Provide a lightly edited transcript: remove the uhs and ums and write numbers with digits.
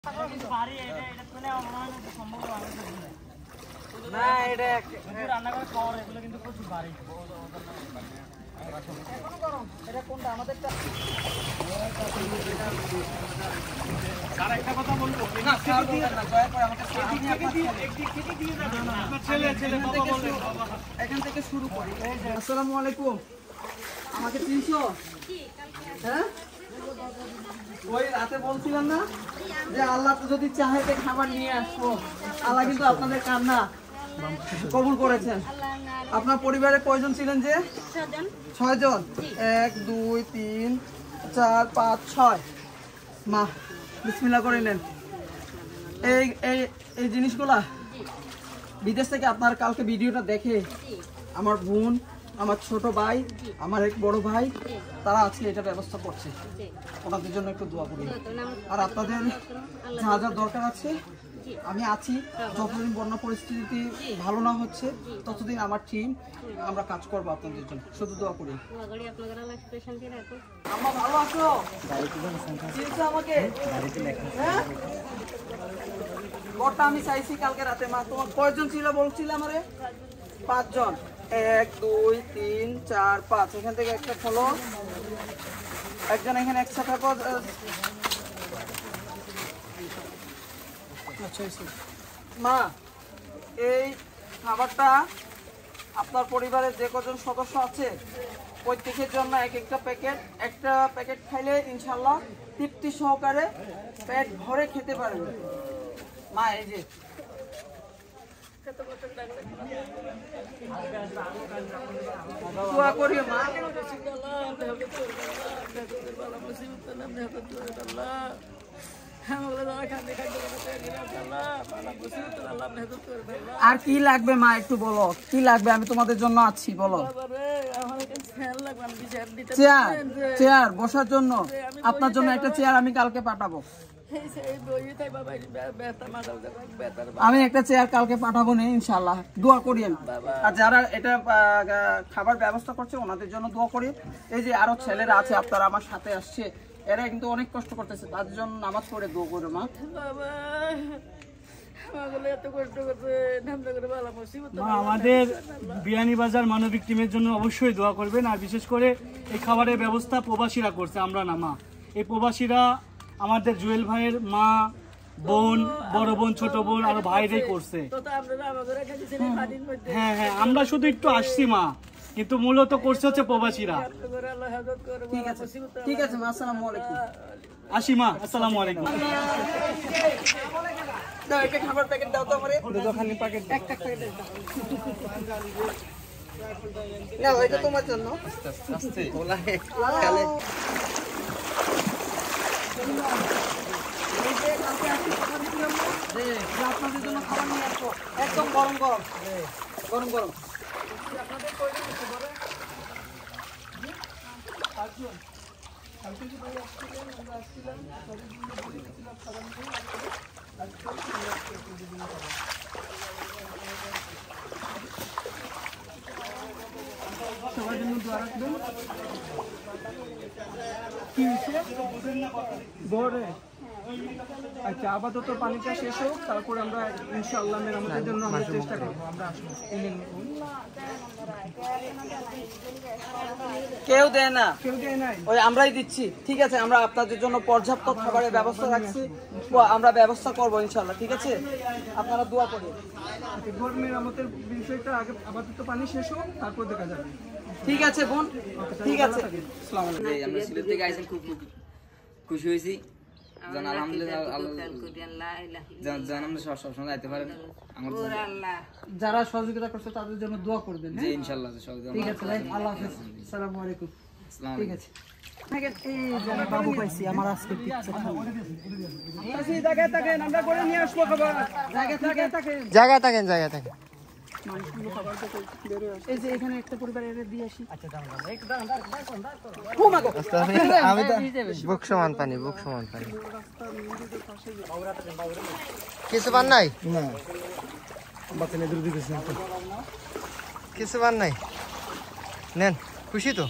না এটা রান্না করে খাওয়ার এগুলো কিন্তু প্রচুর ভারী। এটা কোনটা আমাদেরটা? স্যার একটা কথা বলবো না, স্যার বলেন না, দয়া করে আমাকে একদিক থেকে দিয়ে যাবেন না। আপনার ছেলে বাবা বলবেন, এখান থেকে শুরু করি। আসসালামু আলাইকুম। আমাকে চিনছো? হ্যাঁ, ওই রাতে বলছিলাম না যে আল্লাহ যদি চাহে তো খাবার নিয়ে আসবো। আল্লাহ কিন্তু আপনাদের কান্না কবুল করেছেন। আপনার পরিবারে কয়জন ছিলেন? যে 6 জন। 1 2 3 4 5 6। মা বিসমিল্লাহ করে নেন। এই এই এই জিনিসগুলা বিদেশ থেকে আপনার কালকে ভিডিওটা দেখে আমার বোন, আমার ছোট ভাই, আমার এক বড় ভাই, তারা আজকে এটা ব্যবস্থা করছে। ওনাদের জন্য একটু দোয়া করি। আর আপনাদের যা যা দরকার আছে আমি আছি। যতদিন বন্যা পরিস্থিতি ভালো না হচ্ছে ততদিন আমার টিম আমরা কাজ করবো আপনাদের জন্য। শুধু দোয়া করি। আম্মা ভালো আছো? চিনছো আমাকে? হ্যাঁ, ঘরটা আমি চাইছি কালকে রাতে। মা তোমার কয়জন ছিল বলছিলে আমারে? 5 জন। 1 2 3 4 5। এখান থেকে একটা খোলো, একজন এখানে একসাথে থাকো। মা এই খাবারটা আপনার পরিবারের যে কজন সদস্য আছে প্রত্যেকের জন্য একটা প্যাকেট খাইলে ইনশাল্লাহ তৃপ্তি সহকারে পেট ভরে খেতে পারবে। মা এই যে দোয়া করি মা। আর কি লাগবে মা একটু বলো, কি লাগবে? আমি তোমাদের জন্য আছি, বলো। চেয়ার বসার জন্য, আপনার জন্য একটা চেয়ার আমি কালকে পাঠাবো। আমি একটা চেয়ার কালকে পাঠাবো না ইনশাল্লাহ। দোয়া করি। আর যারা এটা খাবার ব্যবস্থা করছে ওনাদের জন্য দোয়া করি। এই যে আরো ছেলেরা আছে আপনারা আমার সাথে আসছে, এরা কিন্তু অনেক কষ্ট করতেছে, তাদের জন্য নামাজ পড়ে দোয়া করো মা। আমাদের বিয়ানীবাজার মানবিক টিমের জন্য অবশ্যই দোয়া করবেন। আর বিশেষ করে এই খাবারের ব্যবস্থা প্রবাসীরা করছে, আমরা না মা। এই প্রবাসীরা আমাদের জুয়েল ভাইয়ের মা, বোন, বড় বোন, ছোট বোন আর ভাইরাই করছে। হ্যাঁ হ্যাঁ, আমরা শুধু একটু আসছি মা, কিন্তু মূলত করছে হচ্ছে প্রবাসীরা। ঠিক আছে মা, আসসালামু আলাইকুম। আসি মা, আসসালামু আলাইকুম। দাও একটা খাবার প্যাকেট দাও তো আমারে। দুটোখানি প্যাকেট, একটা প্যাকেট দাও। না এটা তোমার জন্য। আস্তে বলা হে খালে। এই যে কালকে আসি খাবার দিলাম না, আপনাদের জন্য খাবার নিয়ে আসবো, একদম গরম গরম। গরম গরম আপনাদের কয়জন আছে বলে? পাঁচজন। কালকে যে ভাই আসছিলেন, আমরা আসছিলাম, সবাই বলেছিলাম খাবার নিয়ে সবার জন্য দোয়া রাখবেন। কি হয়েছে? বড়ে আচ্ছা, আপাতত পানিটা শেষ হোক, তারপরে আমরা ইনশাআল্লাহ আমাদের জন্য আমরা চেষ্টা করবো। আমরা আসবো। কেউ দেয় না, ওই আমরাই দিচ্ছি। ঠিক আছে, আমরা আপনাদের জন্য পর্যাপ্ত খাবারের ব্যবস্থা রাখছি, আমরা ব্যবস্থা করবো ইনশাআল্লাহ। ঠিক আছে, আপনারা দোয়া করবেন। গরমের আমাদের বিষয়টা আগে আপাতত পানি শেষ হোক, তারপর দেখা যাবে। ঠিক আছে বোন, ঠিক আছে। আসসালামু আলাইকুম। আমরা সিলেট থেকে আইছেন, খুব খুশি হয়েছি। যারা সহযোগিতা করছে তাদের জন্য দোয়া করবেন। ইনশাআল্লাহ। ঠিক আছে ভাই, আল্লাহ হাফেজ। আসসালামু আলাইকুম। ঠিক আছে। বাবু পাইছি আমার আজকে জায়গায় থাকেন। এই যে এখানে একটা পরিবার এর দিয়ে আসি। আমি তো বুক সমান পানি। কিছু পান নাই? না, কিছু পান নাই। নেন, খুশি তো?